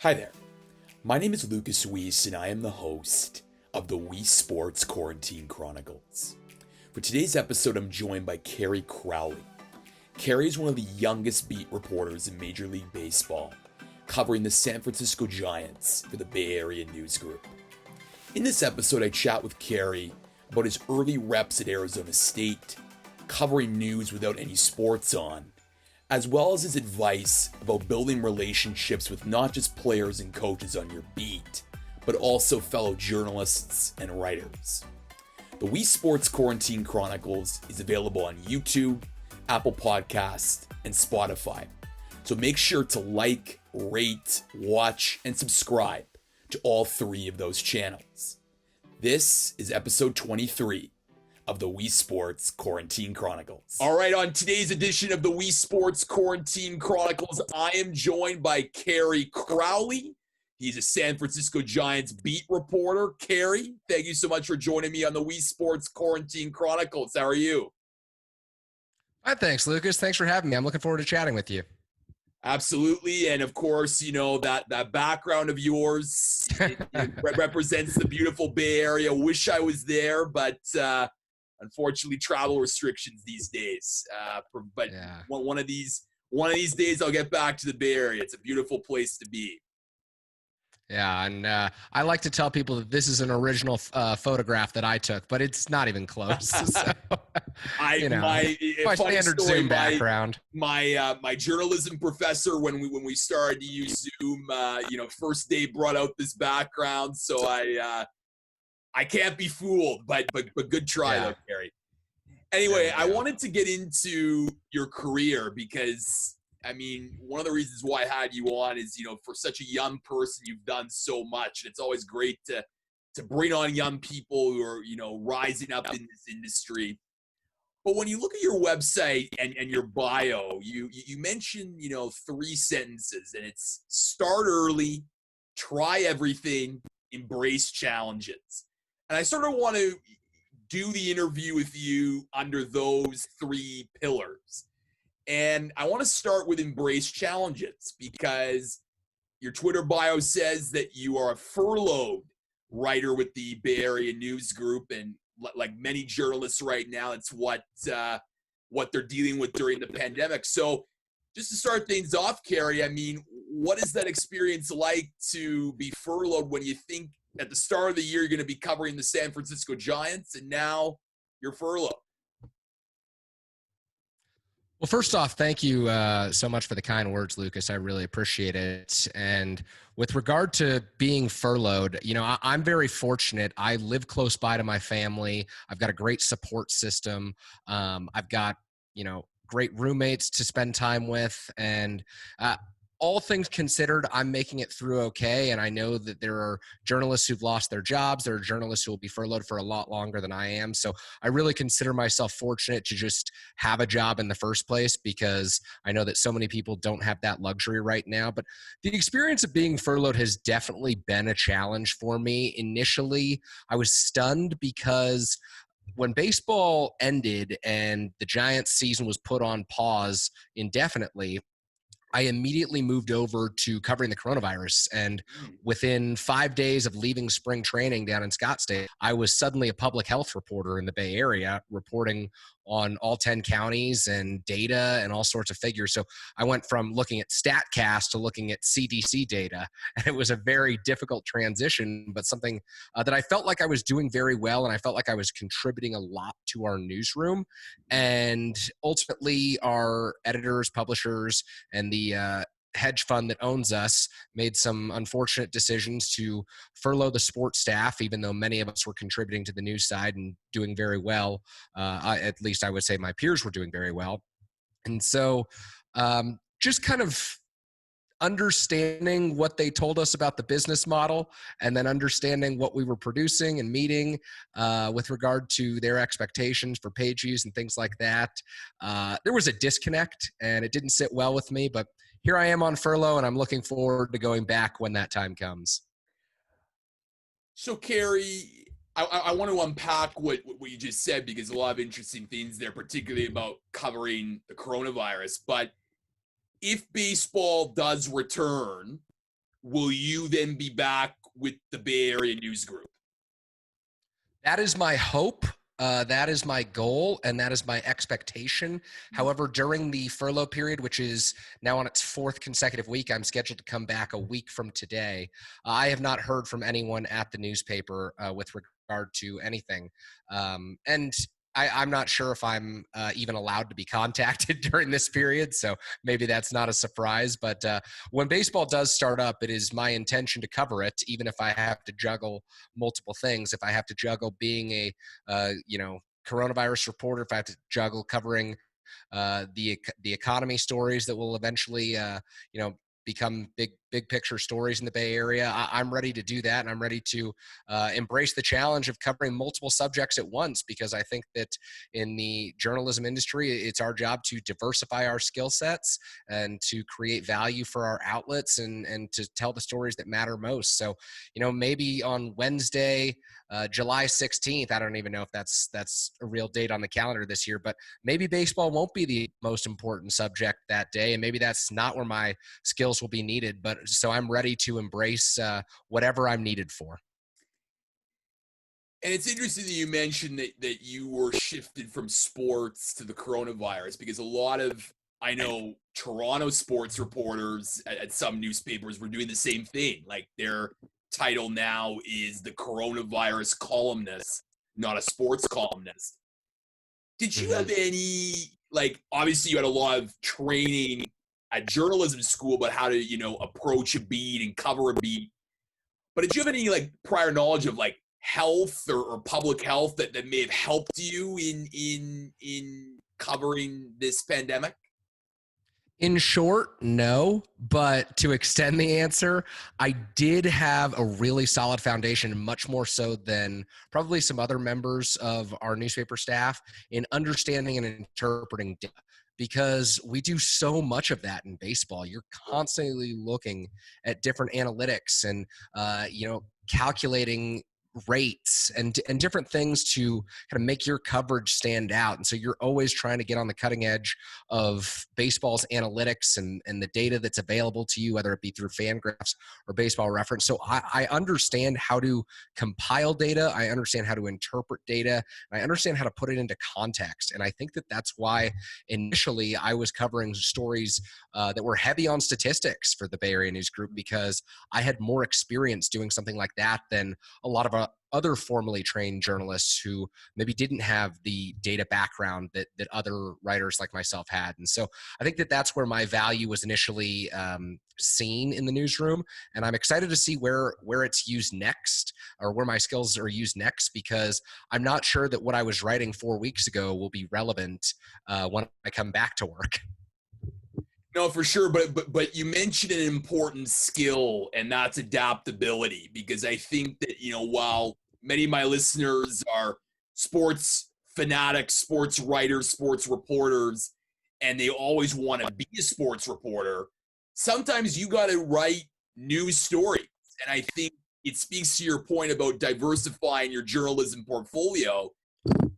Hi there. My name is Lucas Weiss, and I am the host of the Weesesports Quarantine Chronicles. For today's episode, I'm joined by Kerry Crowley. Kerry is one of the youngest beat reporters in Major League Baseball, covering the San Francisco Giants for the Bay Area News Group. In this episode, I chat with Kerry about his early reps at Arizona State, covering news without any sports on, as well as his advice about building relationships with not just players and coaches on your beat, but also fellow journalists and writers. The Weesports Quarantine Chronicles is available on YouTube, Apple Podcasts, and Spotify. So make sure to like, rate, watch, and subscribe to all three of those channels. This is episode 23 of the Weesports Quarantine Chronicles. All right, on today's edition of the Weesports Quarantine Chronicles, I am joined by Kerry Crowley. He's a San Francisco Giants beat reporter. Kerry, thank you so much for joining me on the Weesports Quarantine Chronicles. How are you? Hi, thanks, Lucas. Thanks for having me. I'm looking forward to chatting with you. Absolutely, and of course, you know, that background of yours it represents the beautiful Bay Area. Wish I was there, but unfortunately, travel restrictions these days. But Yeah. one of these days, I'll get back to the Bay Area. It's a beautiful place to be. Yeah, and I like to tell people that this is an original photograph that I took, but it's not even close. So, my standard Zoom background. My journalism professor, when we started to use Zoom, first day brought out this background, so I can't be fooled, but good try though, Kerry. Anyway, I wanted to get into your career because, I mean, one of the reasons why I had you on is, for such a young person, you've done so much. And it's always great to bring on young people who are, rising up in this industry. But when you look at your website and your bio, you mention, three sentences, and it's start early, try everything, embrace challenges. And I sort of want to do the interview with you under those three pillars. And I want to start with embrace challenges because your Twitter bio says that you are a furloughed writer with the Bay Area News Group. And like many journalists right now, it's what they're dealing with during the pandemic. So just to start things off, Kerry, I mean, what is that experience like to be furloughed when you think at the start of the year you're going to be covering the San Francisco Giants and now you're furloughed? Well, first off, thank you so much for the kind words, Lucas. I really appreciate it. And with regard to being furloughed, I'm very fortunate. I live close by to my family. I've got a great support system. I've got, great roommates to spend time with. And all things considered, I'm making it through okay. And I know that there are journalists who've lost their jobs. There are journalists who will be furloughed for a lot longer than I am. So I really consider myself fortunate to just have a job in the first place because I know that so many people don't have that luxury right now. But the experience of being furloughed has definitely been a challenge for me. Initially, I was stunned because when baseball ended and the Giants season was put on pause indefinitely, I immediately moved over to covering the coronavirus. And within 5 days of leaving spring training down in Scottsdale, I was suddenly a public health reporter in the Bay Area, reporting on all 10 counties and data and all sorts of figures. So I went from looking at StatCast to looking at CDC data. And it was a very difficult transition, but something that I felt like I was doing very well. And I felt like I was contributing a lot to our newsroom. And ultimately, our editors, publishers, and the hedge fund that owns us made some unfortunate decisions to furlough the sports staff, even though many of us were contributing to the news side and doing very well. At least I would say my peers were doing very well. And so just kind of understanding what they told us about the business model and then understanding what we were producing and meeting with regard to their expectations for page views and things like that. There was a disconnect and it didn't sit well with me, but here I am on furlough and I'm looking forward to going back when that time comes. So, Kerry, I want to unpack what you just said because a lot of interesting things there, particularly about covering the coronavirus. But if baseball does return, will you then be back with the Bay Area News Group? That is my hope. That is my goal, and that is my expectation. However, during the furlough period, which is now on its 4th consecutive week, I'm scheduled to come back a week from today. I have not heard from anyone at the newspaper with regard to anything. And I'm not sure if I'm even allowed to be contacted during this period, so maybe that's not a surprise. But when baseball does start up, it is my intention to cover it, even if I have to juggle multiple things. If I have to juggle being a coronavirus reporter, if I have to juggle covering the economy stories that will eventually become big picture stories in the Bay Area, I'm ready to do that, and I'm ready to embrace the challenge of covering multiple subjects at once, because I think that in the journalism industry, it's our job to diversify our skill sets and to create value for our outlets and to tell the stories that matter most. So, maybe on Wednesday, July 16th, I don't even know if that's a real date on the calendar this year, but maybe baseball won't be the most important subject that day, and maybe that's not where my skills will be needed. But so I'm ready to embrace whatever I'm needed for. And it's interesting that you mentioned that you were shifted from sports to the coronavirus, because a lot of, I know, Toronto sports reporters at some newspapers were doing the same thing. Like, their title now is the coronavirus columnist, not a sports columnist. Did you have any, like, obviously you had a lot of training at journalism school about how to, approach a beat and cover a beat. But did you have any, like, prior knowledge of, like, health or public health that may have helped you in covering this pandemic? In short, no. But to extend the answer, I did have a really solid foundation, much more so than probably some other members of our newspaper staff, in understanding and interpreting data, because we do so much of that in baseball. You're constantly looking at different analytics and calculating rates and different things to kind of make your coverage stand out. And so you're always trying to get on the cutting edge of baseball's analytics and the data that's available to you, whether it be through Fangraphs or Baseball Reference. So I understand how to compile data. I understand how to interpret data. And I understand how to put it into context. And I think that that's why initially I was covering stories that were heavy on statistics for the Bay Area News Group, because I had more experience doing something like that than a lot of other formally trained journalists who maybe didn't have the data background that other writers like myself had. And so I think that that's where my value was initially seen in the newsroom. And I'm excited to see where it's used next, or where my skills are used next, because I'm not sure that what I was writing 4 weeks ago will be relevant when I come back to work. No, for sure. But you mentioned an important skill, and that's adaptability. Because I think that, while many of my listeners are sports fanatics, sports writers, sports reporters, and they always want to be a sports reporter, sometimes you got to write news stories. And I think it speaks to your point about diversifying your journalism portfolio.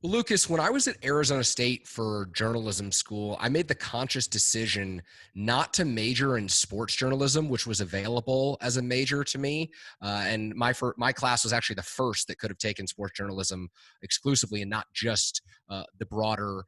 Lucas, when I was at Arizona State for journalism school, I made the conscious decision not to major in sports journalism, which was available as a major to me. And my class was actually the first that could have taken sports journalism exclusively, and not just the broader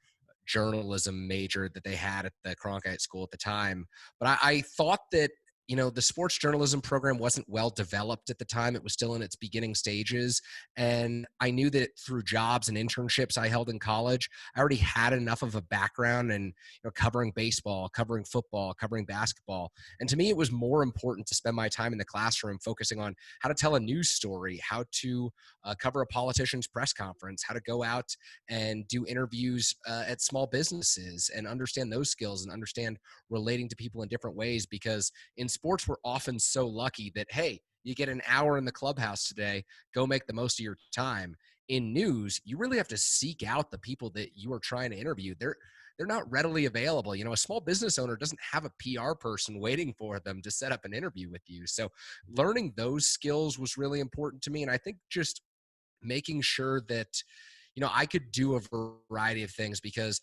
journalism major that they had at the Cronkite School at the time. But I thought that the sports journalism program wasn't well developed at the time. It was still in its beginning stages. And I knew that through jobs and internships I held in college, I already had enough of a background in covering baseball, covering football, covering basketball. And to me, it was more important to spend my time in the classroom focusing on how to tell a news story, how to cover a politician's press conference, how to go out and do interviews at small businesses and understand those skills and understand relating to people in different ways. Because in sports, we're often so lucky that, hey, you get an hour in the clubhouse today, go make the most of your time. In news, you really have to seek out the people that you are trying to interview. They're not readily available. A small business owner doesn't have a PR person waiting for them to set up an interview with you. So learning those skills was really important to me. And I think just making sure that, I could do a variety of things, because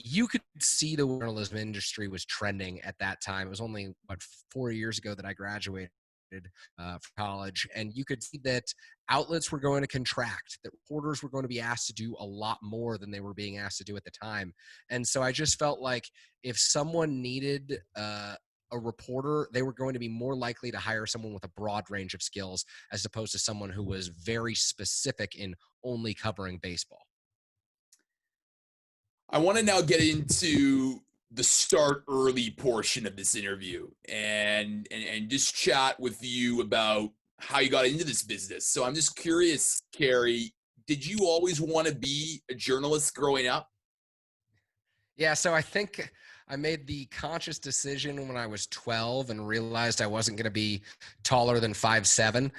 you could see the journalism industry was trending at that time. It was only 4 years ago that I graduated. for college, and you could see that outlets were going to contract, that reporters were going to be asked to do a lot more than they were being asked to do at the time. And so I just felt like if someone needed a reporter, they were going to be more likely to hire someone with a broad range of skills as opposed to someone who was very specific in only covering baseball. I want to now get into the start early portion of this interview and just chat with you about how you got into this business. So I'm just curious, Kerry, did you always want to be a journalist growing up? Yeah, so I think I made the conscious decision when I was 12 and realized I wasn't going to be taller than 5'7".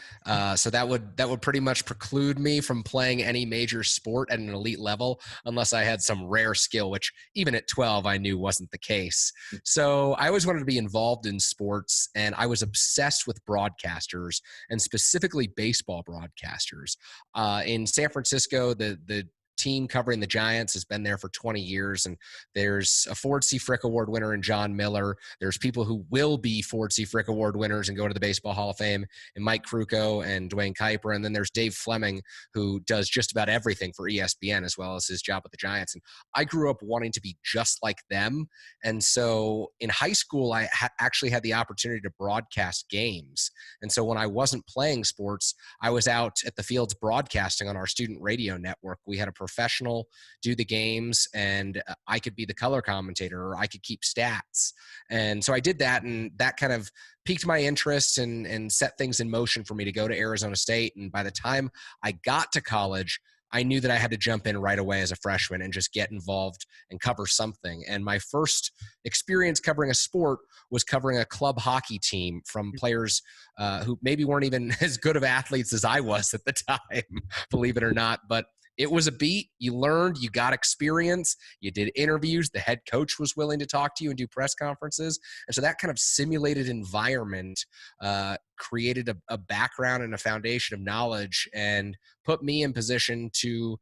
So that would pretty much preclude me from playing any major sport at an elite level unless I had some rare skill, which even at 12 I knew wasn't the case. So I always wanted to be involved in sports, and I was obsessed with broadcasters, and specifically baseball broadcasters. In San Francisco, the team covering the Giants has been there for 20 years, and there's a Ford C. Frick Award winner in John Miller. There's people who will be Ford C. Frick Award winners and go to the Baseball Hall of Fame, and Mike Krukow and Dwayne Kuiper. And then there's Dave Fleming, who does just about everything for ESPN as well as his job with the Giants. And I grew up wanting to be just like them. And so in high school, I actually had the opportunity to broadcast games. And so when I wasn't playing sports, I was out at the fields broadcasting on our student radio network. We had a professional do the games, and I could be the color commentator, or I could keep stats. And so I did that, and that kind of piqued my interest and set things in motion for me to go to Arizona State. And by the time I got to college, I knew that I had to jump in right away as a freshman and just get involved and cover something. And my first experience covering a sport was covering a club hockey team from players who maybe weren't even as good of athletes as I was at the time, believe it or not. But it was a beat. You learned, you got experience, you did interviews. The head coach was willing to talk to you and do press conferences. And so that kind of simulated environment created a background and a foundation of knowledge and put me in position to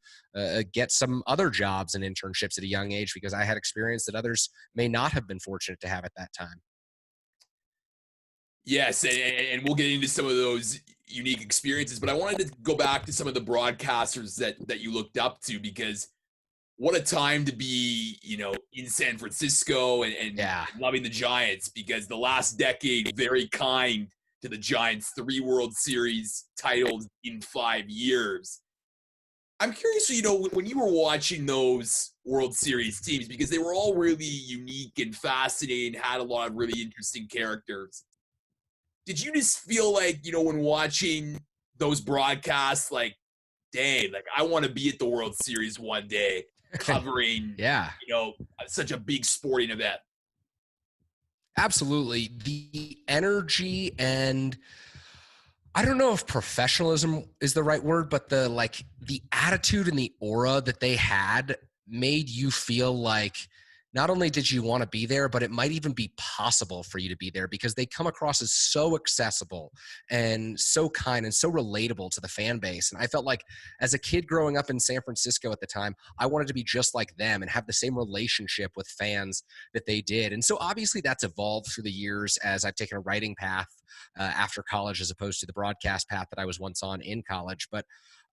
get some other jobs and internships at a young age, because I had experience that others may not have been fortunate to have at that time. Yes, and we'll get into some of those unique experiences, but I wanted to go back to some of the broadcasters that you looked up to, because what a time to be, in San Francisco and loving the Giants, because the last decade, very kind to the Giants, 3 World Series titles in 5 years. I'm curious, when you were watching those World Series teams, because they were all really unique and fascinating, had a lot of really interesting characters. Did you just feel like, when watching those broadcasts, like, dang, like I want to be at the World Series one day covering, such a big sporting event? Absolutely. The energy, and I don't know if professionalism is the right word, but the attitude and the aura that they had made you feel like not only did you want to be there, but it might even be possible for you to be there, because they come across as so accessible and so kind and so relatable to the fan base. And I felt like as a kid growing up in San Francisco at the time, I wanted to be just like them and have the same relationship with fans that they did. And so obviously that's evolved through the years as I've taken a writing path after college, as opposed to the broadcast path that I was once on in college. But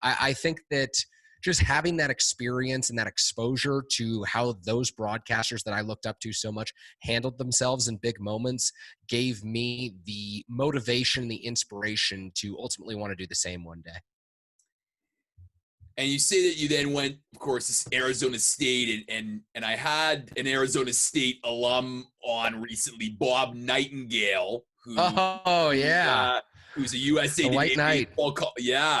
I think that just having that experience and that exposure to how those broadcasters that I looked up to so much handled themselves in big moments gave me the motivation, the inspiration to ultimately want to do the same one day. And you say that you then went, of course, to Arizona State, and I had an Arizona State alum on recently, Bob Nightingale, who's a USA Today baseball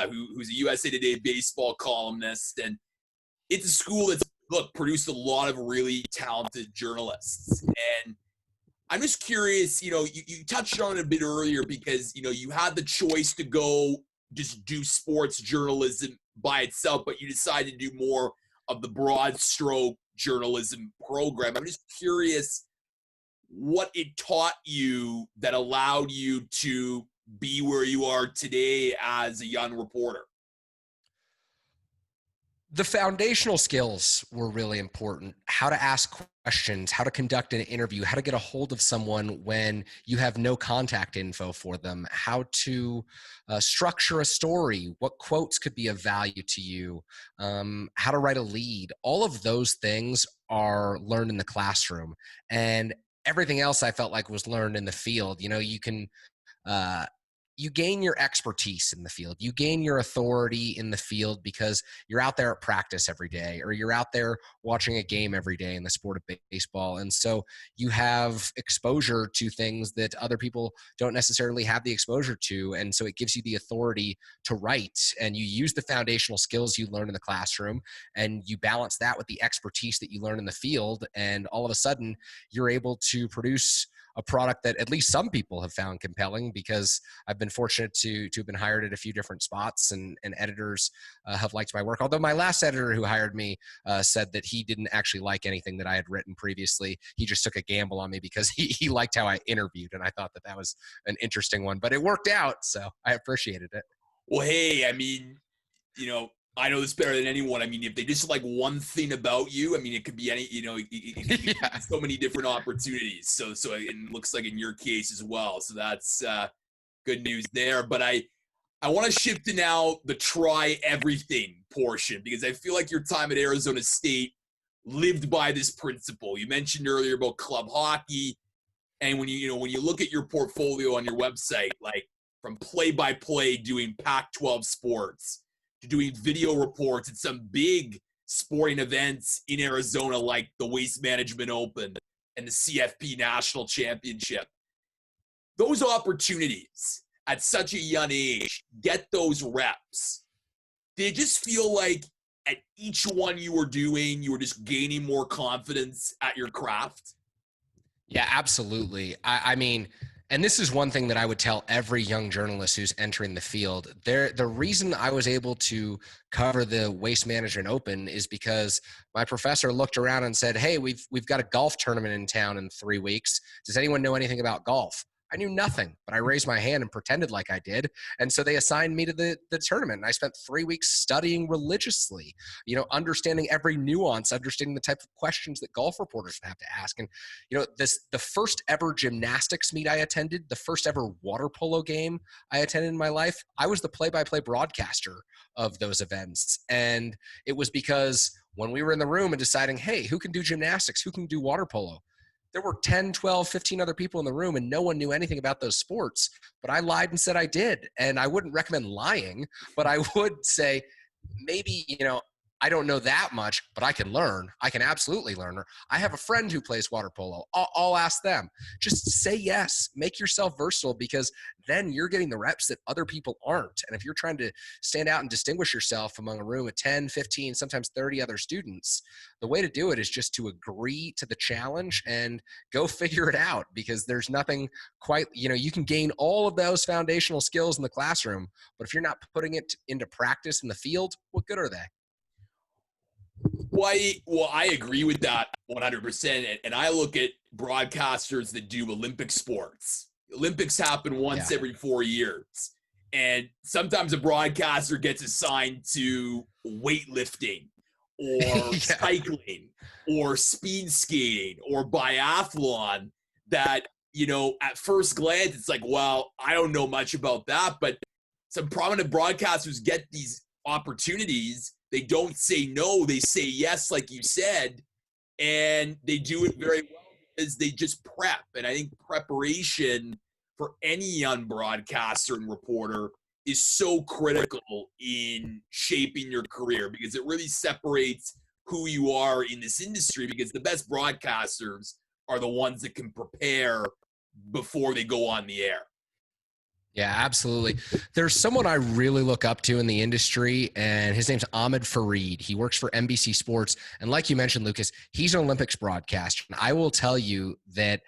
who's a USA Today baseball columnist, and it's a school that's produced a lot of really talented journalists. And I'm just curious, you touched on it a bit earlier, because you had the choice to go just do sports journalism by itself, but you decided to do more of the broad stroke journalism program. I'm just curious what it taught you that allowed you to be where you are today as a young reporter. The foundational skills were really important. How to ask questions, how to conduct an interview, how to get a hold of someone when you have no contact info for them, how to structure a story, what quotes could be of value to you, how to write a lead. All of those things are learned in the classroom. And everything else I felt like was learned in the field. You know, you gain your expertise in the field. You gain your authority in the field because you're out there at practice every day, or you're out there watching a game every day in the sport of baseball. And so you have exposure to things that other people don't necessarily have the exposure to. And so it gives you the authority to write, and you use the foundational skills you learn in the classroom, and you balance that with the expertise that you learn in the field. And all of a sudden you're able to produce a product that at least some people have found compelling, because I've been fortunate to have been hired at a few different spots, and editors have liked my work. Although my last editor who hired me said that he didn't actually like anything that I had written previously. He just took a gamble on me because he liked how I interviewed, and I thought that was an interesting one. But it worked out, so I appreciated it. Well, hey, I mean, I know this better than anyone. I mean, if they just like one thing about you, I mean, it could be any, it could be so many different opportunities. So it looks like in your case as well. So that's good news there. But I want to shift to now the try everything portion, because I feel like your time at Arizona State lived by this principle. You mentioned earlier about club hockey, and when you look at your portfolio on your website, like from play-by-play doing Pac-12 sports to doing video reports at some big sporting events in Arizona like the Waste Management Open and the CFP National Championship. Those opportunities at such a young age, get those reps. Did it just feel like at each one you were doing, you were just gaining more confidence at your craft? Yeah, absolutely. I mean, and this is one thing that I would tell every young journalist who's entering the field. The reason I was able to cover the Waste Management Open is because my professor looked around and said, "Hey, we've got a golf tournament in town in 3 weeks. Does anyone know anything about golf?" I knew nothing, but I raised my hand and pretended like I did. And so they assigned me to the tournament. And I spent 3 weeks studying religiously, understanding every nuance, understanding the type of questions that golf reporters would have to ask. And, the first ever gymnastics meet I attended, the first ever water polo game I attended in my life, I was the play-by-play broadcaster of those events. And it was because when we were in the room and deciding, hey, who can do gymnastics? Who can do water polo? There were 10, 12, 15 other people in the room, and no one knew anything about those sports, but I lied and said I did. And I wouldn't recommend lying, but I would say maybe, I don't know that much, but I can learn. I can absolutely learn. Or I have a friend who plays water polo. I'll ask them. Just say yes. Make yourself versatile, because then you're getting the reps that other people aren't. And if you're trying to stand out and distinguish yourself among a room of 10, 15, sometimes 30 other students, the way to do it is just to agree to the challenge and go figure it out, because there's nothing quite, you can gain all of those foundational skills in the classroom, but if you're not putting it into practice in the field, what good are they? Well, I agree with that 100%. And I look at broadcasters that do Olympic sports. Olympics happen once every 4 years. And sometimes a broadcaster gets assigned to weightlifting or cycling or speed skating or biathlon that, at first glance, it's like, well, I don't know much about that. But some prominent broadcasters get these opportunities. They don't say no, they say yes, like you said, and they do it very well because they just prep. And I think preparation for any young broadcaster and reporter is so critical in shaping your career, because it really separates who you are in this industry, because the best broadcasters are the ones that can prepare before they go on the air. Yeah, absolutely. There's someone I really look up to in the industry, and his name's Ahmed Fareed. He works for NBC Sports. And like you mentioned, Lucas, he's an Olympics broadcaster. And I will tell you that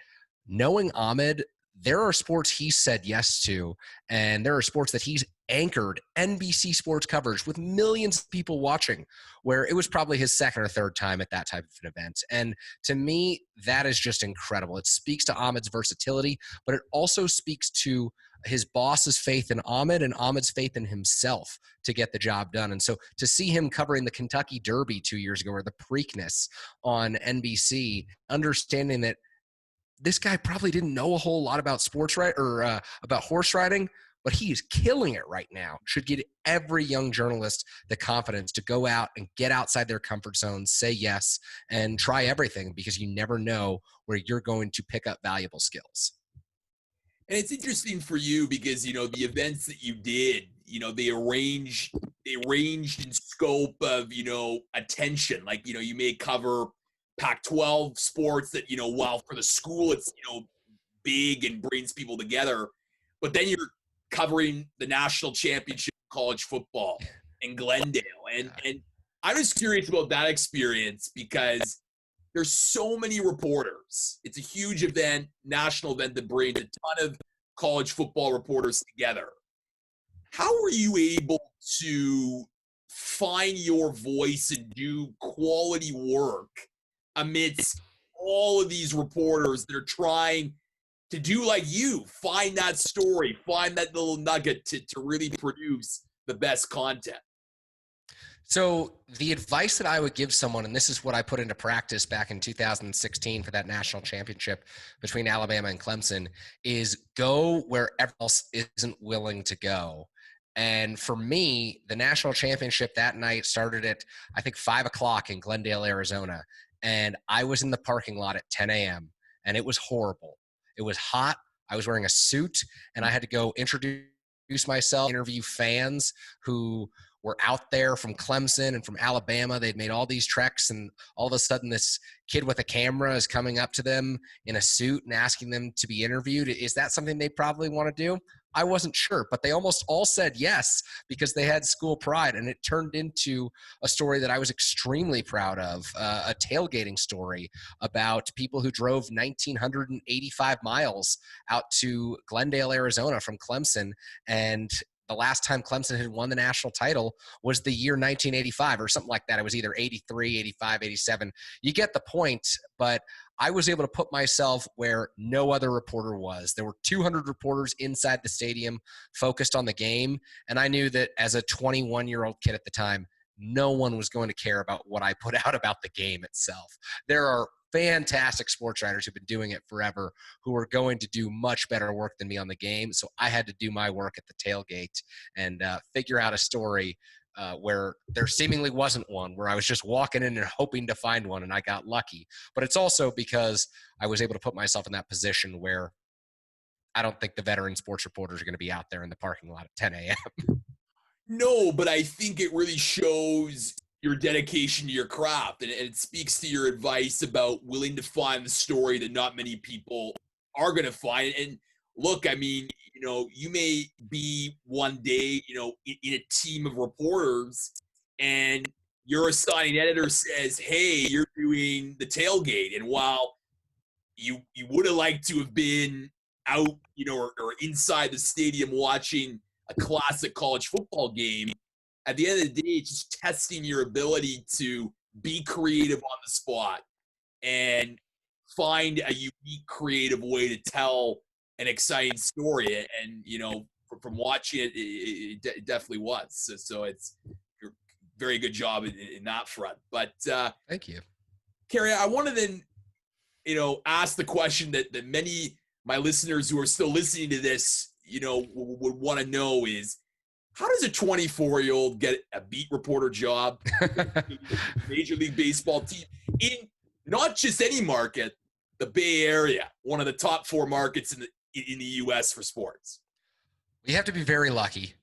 knowing Ahmed, there are sports he said yes to, and there are sports that he's anchored NBC sports coverage with millions of people watching, where it was probably his second or third time at that type of an event. And to me, that is just incredible. It speaks to Ahmed's versatility, but it also speaks to his boss's faith in Ahmed and Ahmed's faith in himself to get the job done. And so to see him covering the Kentucky Derby 2 years ago, or the Preakness on NBC, understanding that this guy probably didn't know a whole lot about sports about horse riding, but he is killing it right now, should give every young journalist the confidence to go out and get outside their comfort zone, say yes, and try everything, because you never know where you're going to pick up valuable skills. And it's interesting for you because, the events that you did, they ranged in scope of, attention. Like, you may cover Pac-12 sports that, while for the school, it's, big and brings people together. But then you're covering the national championship of college football in Glendale. And I'm just curious about that experience because there's so many reporters. It's a huge event, national event that brings a ton of college football reporters together. How were you able to find your voice and do quality work amidst all of these reporters that are trying to do like you, find that story, find that little nugget to really produce the best content? So the advice that I would give someone, and this is what I put into practice back in 2016 for that national championship between Alabama and Clemson, is go where everyone else isn't willing to go. And for me, the national championship that night started at, I think, 5 o'clock in Glendale, Arizona. And I was in the parking lot at 10 a.m. and it was horrible. It was hot. I was wearing a suit and I had to go introduce myself, interview fans who were out there from Clemson and from Alabama. They'd made all these treks, and all of a sudden this kid with a camera is coming up to them in a suit and asking them to be interviewed. Is that something they probably want to do? I wasn't sure, but they almost all said yes because they had school pride, and it turned into a story that I was extremely proud of, a tailgating story about people who drove 1,985 miles out to Glendale, Arizona from Clemson, and the last time Clemson had won the national title was the year 1985 or something like that. It was either 83, 85, 87. You get the point, but I was able to put myself where no other reporter was. There were 200 reporters inside the stadium focused on the game, and I knew that as a 21-year-old kid at the time, no one was going to care about what I put out about the game itself. There are fantastic sports writers who've been doing it forever who are going to do much better work than me on the game. So I had to do my work at the tailgate and figure out a story where there seemingly wasn't one, where I was just walking in and hoping to find one, and I got lucky. But it's also because I was able to put myself in that position where I don't think the veteran sports reporters are going to be out there in the parking lot at 10 a.m. No, but I think it really shows your dedication to your craft, and it speaks to your advice about willing to find the story that not many people are going to find. And look, I mean, you may be one day, in a team of reporters, and your assigning editor says, hey, you're doing the tailgate. And while you would have liked to have been out, or inside the stadium watching a classic college football game, at the end of the day, it's just testing your ability to be creative on the spot and find a unique, creative way to tell an exciting story. And, from watching it, it definitely was. So it's a very good job in that front. But Thank you. Kerry, I want to then, ask the question that many my listeners who are still listening to this, would want to know is, how does a 24-year-old get a beat reporter job Major League Baseball team in not just any market, the Bay Area, one of the top 4 markets in the U.S. for sports? You have to be very lucky,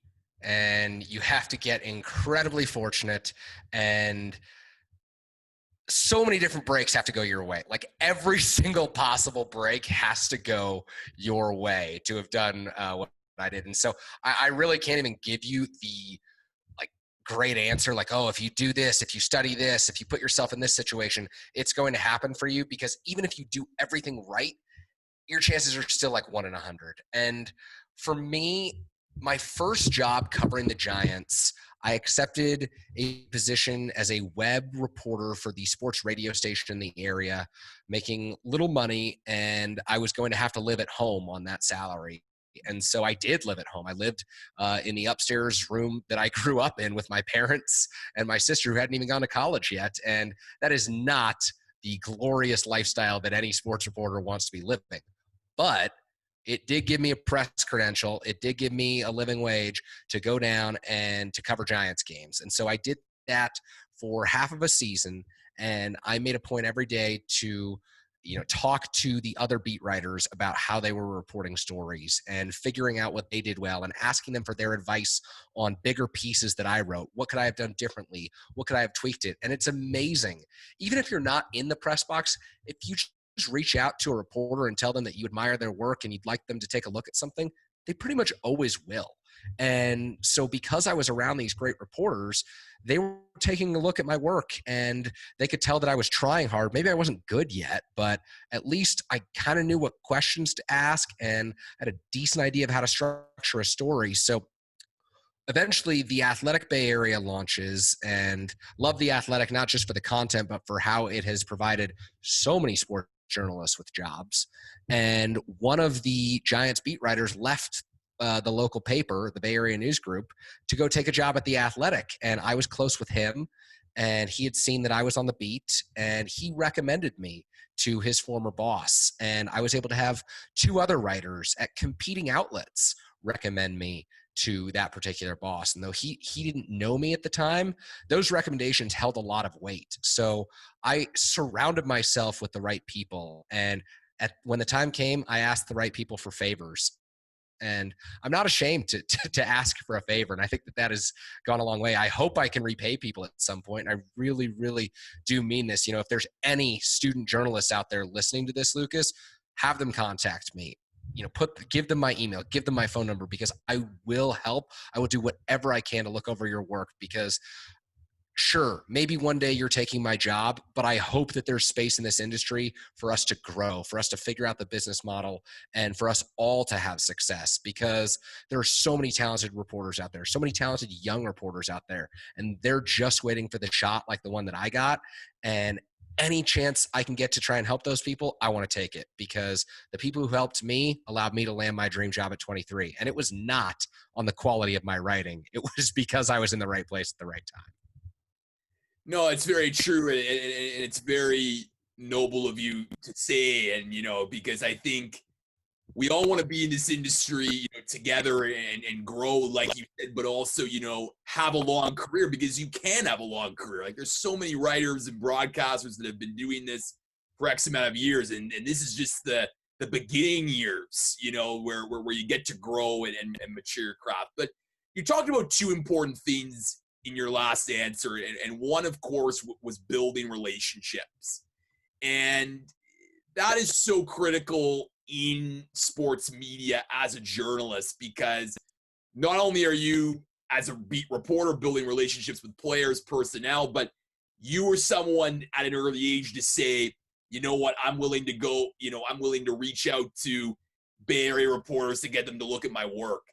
and you have to get incredibly fortunate, and so many different breaks have to go your way. Like every single possible break has to go your way to have done what I did. And so I really can't even give you the great answer. Like, oh, if you do this, if you study this, if you put yourself in this situation, it's going to happen for you. Because even if you do everything right, your chances are still like 1 in 100. And for me, my first job covering the Giants, I accepted a position as a web reporter for the sports radio station in the area, making little money, and I was going to have to live at home on that salary. And so I did live at home. I lived in the upstairs room that I grew up in with my parents and my sister who hadn't even gone to college yet. And that is not the glorious lifestyle that any sports reporter wants to be living. But it did give me a press credential. It did give me a living wage to go down and to cover Giants games. And so I did that for half of a season. And I made a point every day to, talk to the other beat writers about how they were reporting stories and figuring out what they did well and asking them for their advice on bigger pieces that I wrote. What could I have done differently? What could I have tweaked it? And it's amazing. Even if you're not in the press box, if you just reach out to a reporter and tell them that you admire their work and you'd like them to take a look at something, they pretty much always will. And so because I was around these great reporters, they were taking a look at my work and they could tell that I was trying hard. Maybe I wasn't good yet, but at least I kind of knew what questions to ask and had a decent idea of how to structure a story. So eventually the Athletic Bay Area launches, and love the Athletic, not just for the content, but for how it has provided so many sports journalists with jobs. And one of the Giants beat writers left the local paper, the Bay Area News Group, to go take a job at the Athletic. And I was close with him, and he had seen that I was on the beat, and he recommended me to his former boss. And I was able to have 2 other writers at competing outlets recommend me to that particular boss. And though he didn't know me at the time, those recommendations held a lot of weight. So I surrounded myself with the right people. And when the time came, I asked the right people for favors. And I'm not ashamed to ask for a favor. And I think that has gone a long way. I hope I can repay people at some point. And I really, really do mean this. If there's any student journalists out there listening to this, Lucas, have them contact me. Give them my email, give them my phone number, because I will help. I will do whatever I can to look over your work, because sure, maybe one day you're taking my job, but I hope that there's space in this industry for us to grow, for us to figure out the business model, and for us all to have success, because there are so many talented reporters out there, so many talented young reporters out there, and they're just waiting for the shot like the one that I got. And any chance I can get to try and help those people, I want to take it, because the people who helped me allowed me to land my dream job at 23. And it was not on the quality of my writing. It was because I was in the right place at the right time. No, it's very true. And it's very noble of you to say. And, because I think we all want to be in this industry, together and grow, like you said, but also, have a long career, because you can have a long career. Like, there's so many writers and broadcasters that have been doing this for X amount of years. And this is just the beginning years, where you get to grow and mature your craft. But you talked about 2 important things in your last answer. And one, of course, was building relationships. And that is so critical in sports media as a journalist, because not only are you, as a beat reporter, building relationships with players, personnel, but you were someone at an early age to say, you know what, I'm willing to go, I'm willing to reach out to Bay Area reporters to get them to look at my work.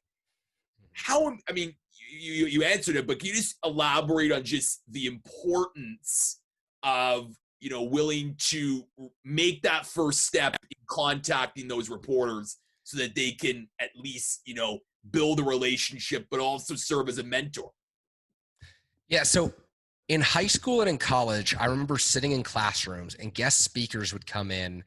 You answered it, but can you just elaborate on just the importance of, willing to make that first step in contacting those reporters so that they can at least, build a relationship, but also serve as a mentor? Yeah. So in high school and in college, I remember sitting in classrooms and guest speakers would come in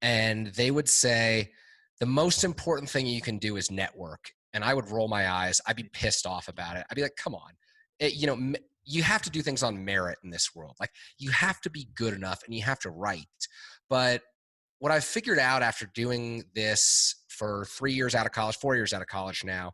and they would say, the most important thing you can do is network. And I would roll my eyes. I'd be pissed off about it. I'd be like, come on. You have to do things on merit in this world. Like, you have to be good enough and you have to write. But what I've figured out after doing this for 3 years out of college, 4 years out of college now,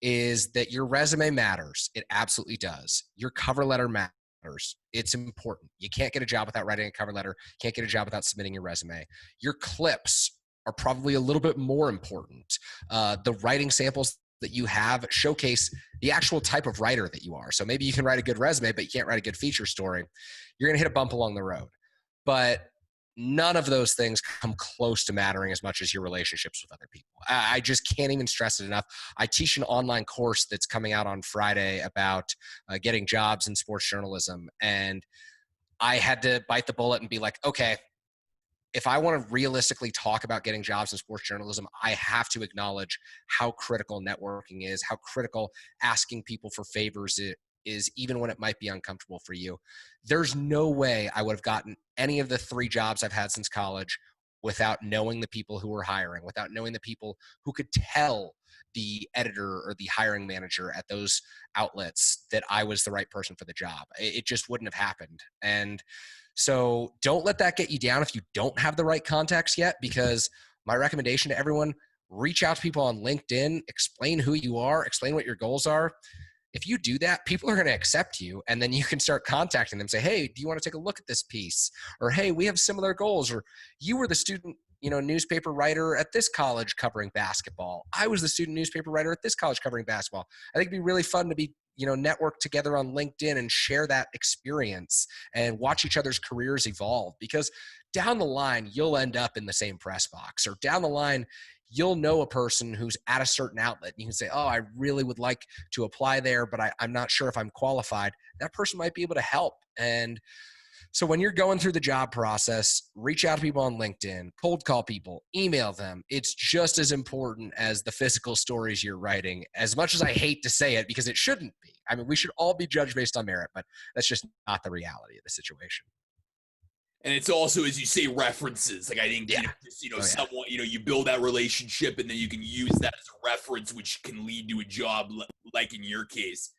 is that your resume matters. It absolutely does. Your cover letter matters. It's important. You can't get a job without writing a cover letter. Can't get a job without submitting your resume. Your clips are probably a little bit more important. The writing samples that you have showcase the actual type of writer that you are. So maybe you can write a good resume, but you can't write a good feature story. You're going to hit a bump along the road. But none of those things come close to mattering as much as your relationships with other people. I just can't even stress it enough. I teach an online course that's coming out on Friday about getting jobs in sports journalism. And I had to bite the bullet and be like, okay, if I want to realistically talk about getting jobs in sports journalism, I have to acknowledge how critical networking is, how critical asking people for favors is, even when it might be uncomfortable for you. There's no way I would have gotten any of the 3 jobs I've had since college without knowing the people who were hiring, without knowing the people who could tell the editor or the hiring manager at those outlets that I was the right person for the job. It just wouldn't have happened. And so don't let that get you down if you don't have the right contacts yet, because my recommendation to everyone, reach out to people on LinkedIn, explain who you are, explain what your goals are. If you do that, people are going to accept you, and then you can start contacting them, say, hey, do you want to take a look at this piece? Or, hey, we have similar goals. Or, you were the student, newspaper writer at this college covering basketball. I was the student newspaper writer at this college covering basketball. I think it'd be really fun to be, network together on LinkedIn and share that experience and watch each other's careers evolve, because down the line, you'll end up in the same press box, or down the line, you'll know a person who's at a certain outlet and you can say, oh, I really would like to apply there, but I'm not sure if I'm qualified. That person might be able to help. And so when you're going through the job process, reach out to people on LinkedIn, cold call people, email them. It's just as important as the physical stories you're writing, as much as I hate to say it, because it shouldn't be. I mean, we should all be judged based on merit, but that's just not the reality of the situation. And it's also, as you say, references. Like, I think, someone, you build that relationship, and then you can use that as a reference, which can lead to a job like in your case.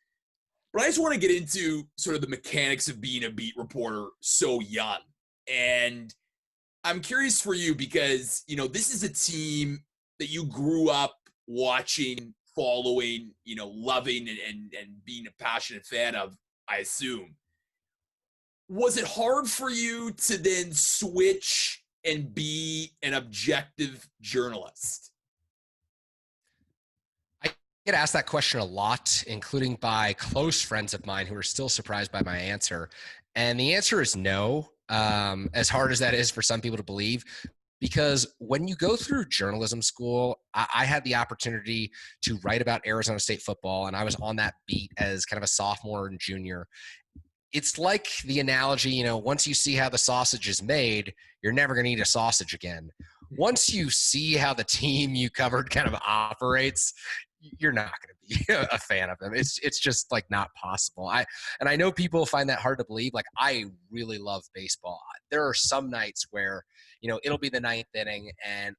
But I just want to get into sort of the mechanics of being a beat reporter so young. And I'm curious for you because, this is a team that you grew up watching, following, loving, and being a passionate fan of, I assume. Was it hard for you to then switch and be an objective journalist? I get asked that question a lot, including by close friends of mine who are still surprised by my answer. And the answer is no, as hard as that is for some people to believe. Because when you go through journalism school, I had the opportunity to write about Arizona State football, and I was on that beat as kind of a sophomore and junior. It's like the analogy, once you see how the sausage is made, you're never going to eat a sausage again. Once you see how the team you covered kind of operates, you're not going to be a fan of them. It's just like not possible. I know people find that hard to believe. Like, I really love baseball. There are some nights where, it'll be the 9th inning, and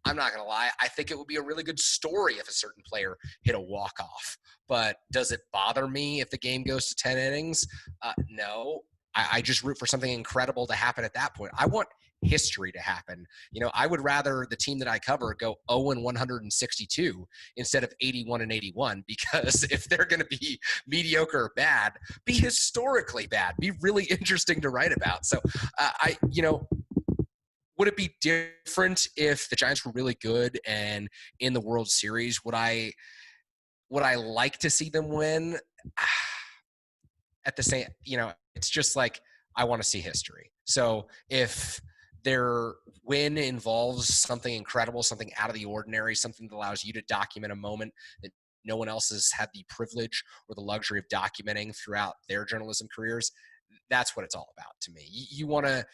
I'm not going to lie, I think it would be a really good story if a certain player hit a walk-off. But does it bother me if the game goes to 10 innings? No. I just root for something incredible to happen at that point. I want history to happen. I would rather the team that I cover go 0-162 instead of 81-81, because if they're going to be mediocre or bad, be historically bad, be really interesting to write about. So would it be different if the Giants were really good and in the World Series? Would I like to see them win? At the same, it's just like, I want to see history. So if their win involves something incredible, something out of the ordinary, something that allows you to document a moment that no one else has had the privilege or the luxury of documenting throughout their journalism careers, that's what it's all about to me. You want to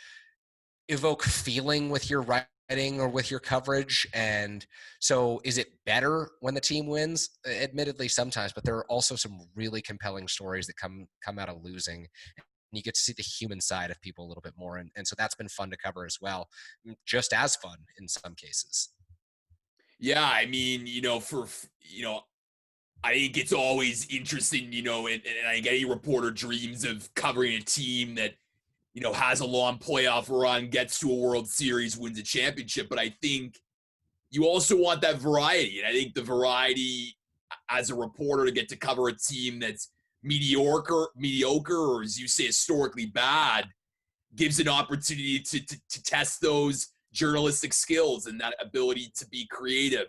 evoke feeling with your writing or with your coverage. And so is it better when the team wins? Admittedly, sometimes, but there are also some really compelling stories that come out of losing. And you get to see the human side of people a little bit more. And so that's been fun to cover as well, just as fun in some cases. Yeah, I mean, I think it's always interesting, and I think any reporter dreams of covering a team that, has a long playoff run, gets to a World Series, wins a championship. But I think you also want that variety. And I think the variety as a reporter to get to cover a team that's mediocre, or as you say, historically bad, gives an opportunity to test those journalistic skills and that ability to be creative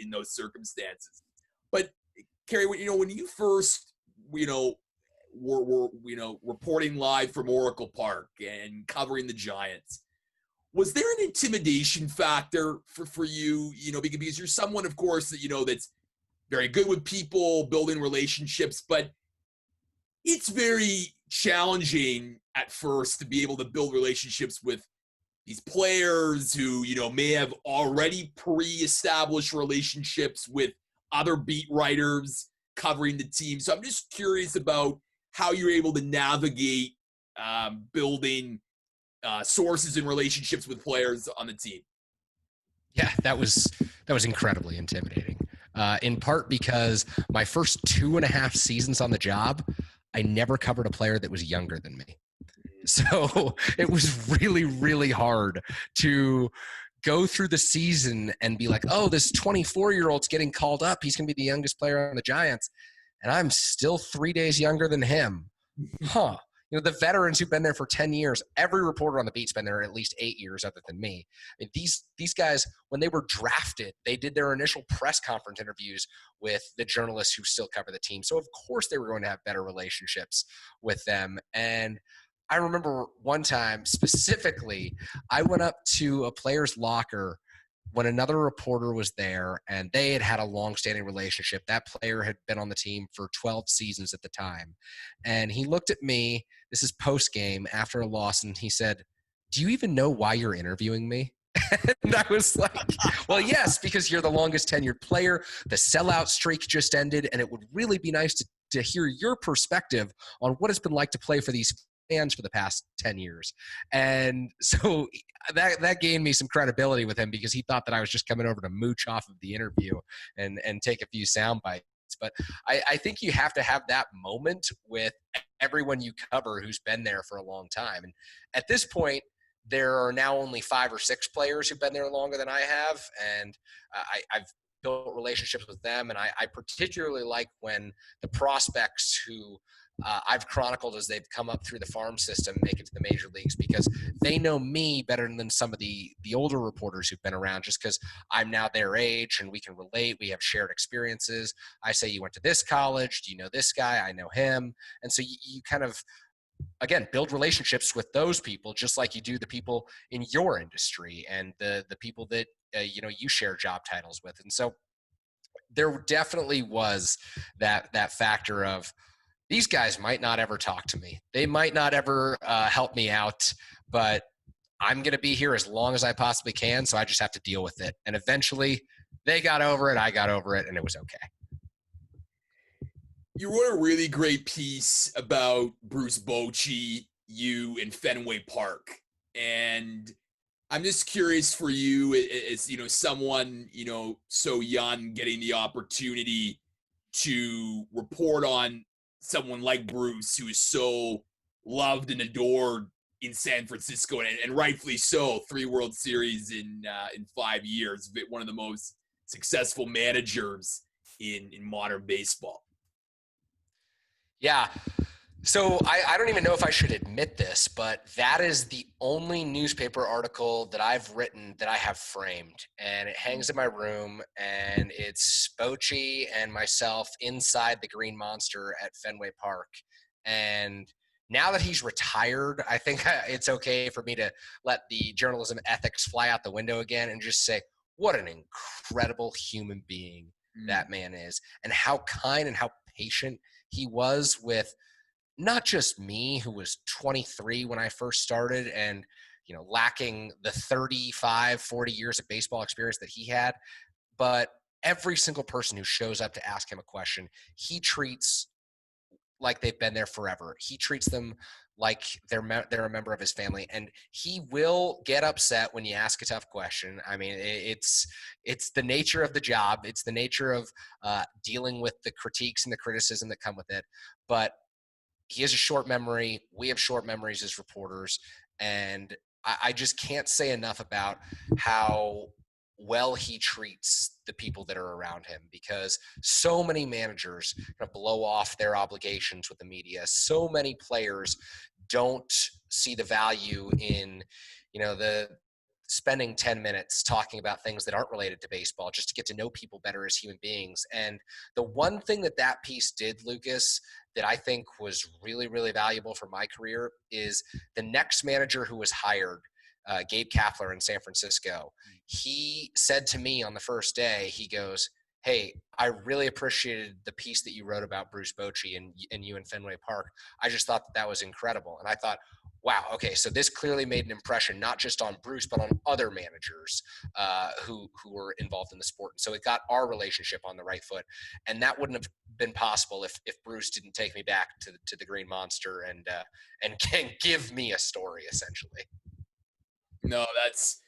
in those circumstances. But Kerry, when you first, were reporting live from Oracle Park and covering the Giants, Was there an intimidation factor for you, because you're someone, of course, that, that's very good with people, building relationships, but it's very challenging at first to be able to build relationships with these players who, may have already pre-established relationships with other beat writers covering the team. So I'm just curious about how you're able to navigate building sources and relationships with players on the team. Yeah, that was incredibly intimidating. In part because my first 2.5 seasons on the job, I never covered a player that was younger than me. So it was really, really hard to go through the season and be like, oh, this 24-year-old's getting called up. He's going to be the youngest player on the Giants. And I'm still 3 days younger than him. Huh. The veterans who've been there for 10 years, every reporter on the beat's been there at least 8 years other than me. I mean, these guys, when they were drafted, they did their initial press conference interviews with the journalists who still cover the team. So, of course, they were going to have better relationships with them. And I remember one time specifically, I went up to a player's locker when another reporter was there, and they had a long-standing relationship. That player had been on the team for 12 seasons at the time. And he looked at me, this is post-game after a loss, and he said, "Do you even know why you're interviewing me?" And I was like, well, yes, because you're the longest tenured player. The sellout streak just ended, and it would really be nice to hear your perspective on what it's been like to play for these fans for the past 10 years. And so that gained me some credibility with him, because he thought that I was just coming over to mooch off of the interview and take a few sound bites. But I think you have to have that moment with everyone you cover who's been there for a long time. And at this point, there are now only 5 or 6 players who've been there longer than I have. And I've built relationships with them. And I particularly like when the prospects who I've chronicled as they've come up through the farm system make it to the major leagues, because they know me better than some of the older reporters who've been around, just because I'm now their age and we can relate. We have shared experiences. I say, you went to this college. Do you know this guy? I know him. And so you kind of, again, build relationships with those people, just like you do the people in your industry and the people that, you share job titles with. And so there definitely was that factor of, these guys might not ever talk to me. They might not ever help me out, but I'm going to be here as long as I possibly can. So I just have to deal with it. And eventually they got over it. I got over it, and it was okay. You wrote a really great piece about Bruce Bochy, you in Fenway Park. And I'm just curious for you as, someone, so young, getting the opportunity to report on someone like Bruce, who is so loved and adored in San Francisco, and rightfully so. 3 World Series in 5 years, one of the most successful managers in modern baseball. Yeah. So I don't even know if I should admit this, but that is the only newspaper article that I've written that I have framed, and it hangs in my room, and it's Bochy and myself inside the Green Monster at Fenway Park. And now that he's retired, I think it's okay for me to let the journalism ethics fly out the window again and just say, what an incredible human being that man is, and how kind and how patient he was with not just me, who was 23 when I first started and, lacking the 35, 40 years of baseball experience that he had, but every single person who shows up to ask him a question, he treats like they've been there forever. He treats them like they're a member of his family, and he will get upset when you ask a tough question. I mean, it's the nature of the job. It's the nature of dealing with the critiques and the criticism that come with it. But he has a short memory. We have short memories as reporters. And I just can't say enough about how well he treats the people that are around him, because so many managers kind of blow off their obligations with the media. So many players don't see the value in, the spending 10 minutes talking about things that aren't related to baseball, just to get to know people better as human beings. And the one thing that piece did, Lucas, that I think was really, really valuable for my career is the next manager who was hired. Gabe Kapler in San Francisco. He said to me on the first day, he goes, "Hey, I really appreciated the piece that you wrote about Bruce Bochy and you in Fenway Park. I just thought that was incredible." And I thought, wow, okay, so this clearly made an impression, not just on Bruce, but on other managers who were involved in the sport. And so it got our relationship on the right foot. And that wouldn't have been possible if Bruce didn't take me back to the Green Monster and can give me a story, essentially. No, that's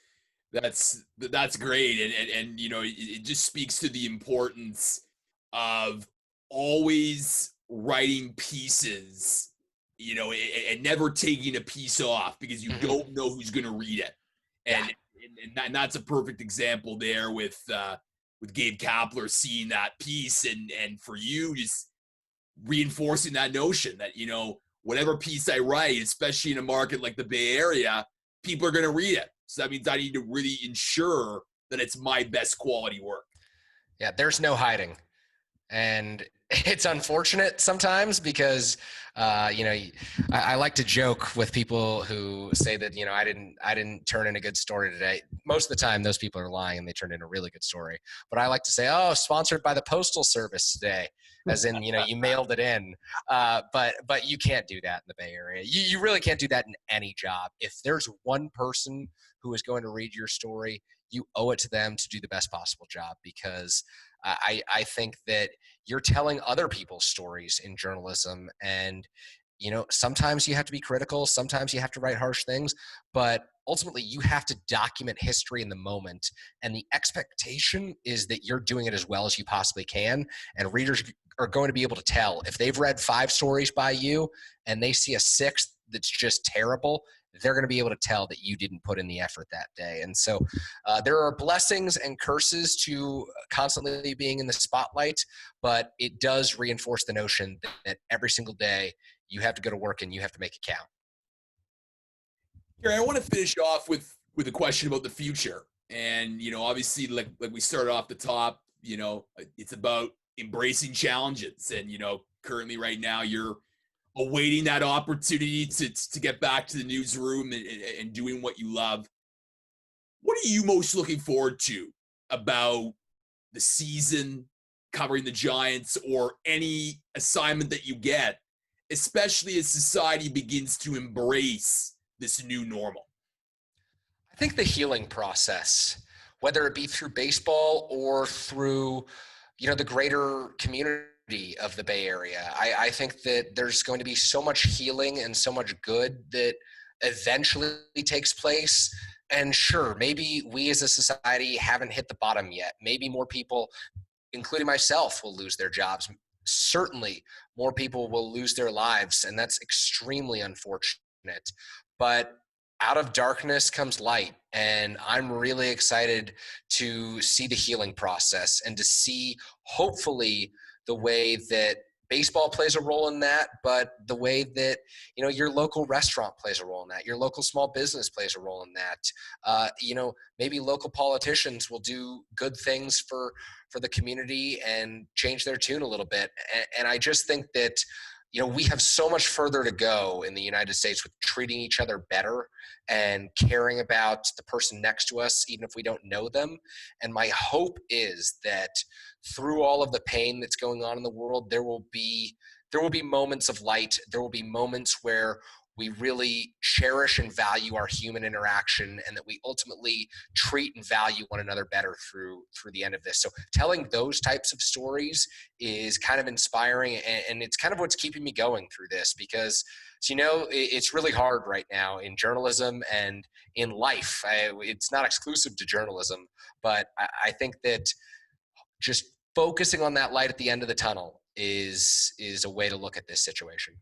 great, and you know, it just speaks to the importance of always writing pieces, you know, and never taking a piece off because you don't know who's going to read it, and that's a perfect example there with Gabe Kapler seeing that piece, and for you just reinforcing that notion that, you know, whatever piece I write, especially in a market like the Bay Area, people are going to read it. So that means I need to really ensure that it's my best quality work. Yeah, there's no hiding. And it's unfortunate sometimes because, you know, I like to joke with people who say that, you know, I didn't turn in a good story today. Most of the time, those people are lying and they turned in a really good story. But I like to say, oh, sponsored by the Postal Service today, as in, you know, you mailed it in. But you can't do that in the Bay Area. You really can't do that in any job. If there's one person who is going to read your story, you owe it to them to do the best possible job, because I think that you're telling other people's stories in journalism, and, you know, sometimes you have to be critical, sometimes you have to write harsh things, but ultimately you have to document history in the moment, and the expectation is that you're doing it as well as you possibly can, and readers are going to be able to tell if they've read 5 stories by you and they see a 6th that's just terrible. They're going to be able to tell that you didn't put in the effort that day. And so there are blessings and curses to constantly being in the spotlight, but it does reinforce the notion that every single day you have to go to work and you have to make it count. Kerry, I want to finish off with a question about the future. And, you know, obviously, like we started off the top, you know, it's about embracing challenges. And, you know, currently right now you're awaiting that opportunity to get back to the newsroom and doing what you love. What are you most looking forward to about the season, covering the Giants, or any assignment that you get, especially as society begins to embrace this new normal? I think the healing process, whether it be through baseball or through, you know, the greater community of the Bay Area. I think that there's going to be so much healing and so much good that eventually takes place. And sure, maybe we as a society haven't hit the bottom yet. Maybe more people, including myself, will lose their jobs. Certainly more people will lose their lives, and that's extremely unfortunate. But out of darkness comes light, and I'm really excited to see the healing process and to see, hopefully, the way that baseball plays a role in that, but the way that, you know, your local restaurant plays a role in that, your local small business plays a role in that. You know, maybe local politicians will do good things for the community and change their tune a little bit. And I just think that, you know, we have so much further to go in the United States with treating each other better and caring about the person next to us, even if we don't know them. And my hope is that through all of the pain that's going on in the world, there will be moments of light. There will be moments where we really cherish and value our human interaction, and that we ultimately treat and value one another better through the end of this. So telling those types of stories is kind of inspiring, and it's kind of what's keeping me going through this, because, you know, it's really hard right now in journalism and in life. It's not exclusive to journalism, but I think that just focusing on that light at the end of the tunnel is a way to look at this situation.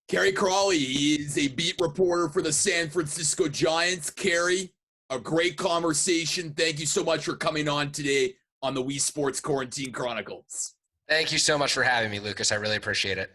Kerry Crowley, he is a beat reporter for the San Francisco Giants. Kerry, a great conversation. Thank you so much for coming on today on the Weesesports Quarantine Chronicles. Thank you so much for having me, Lucas. I really appreciate it.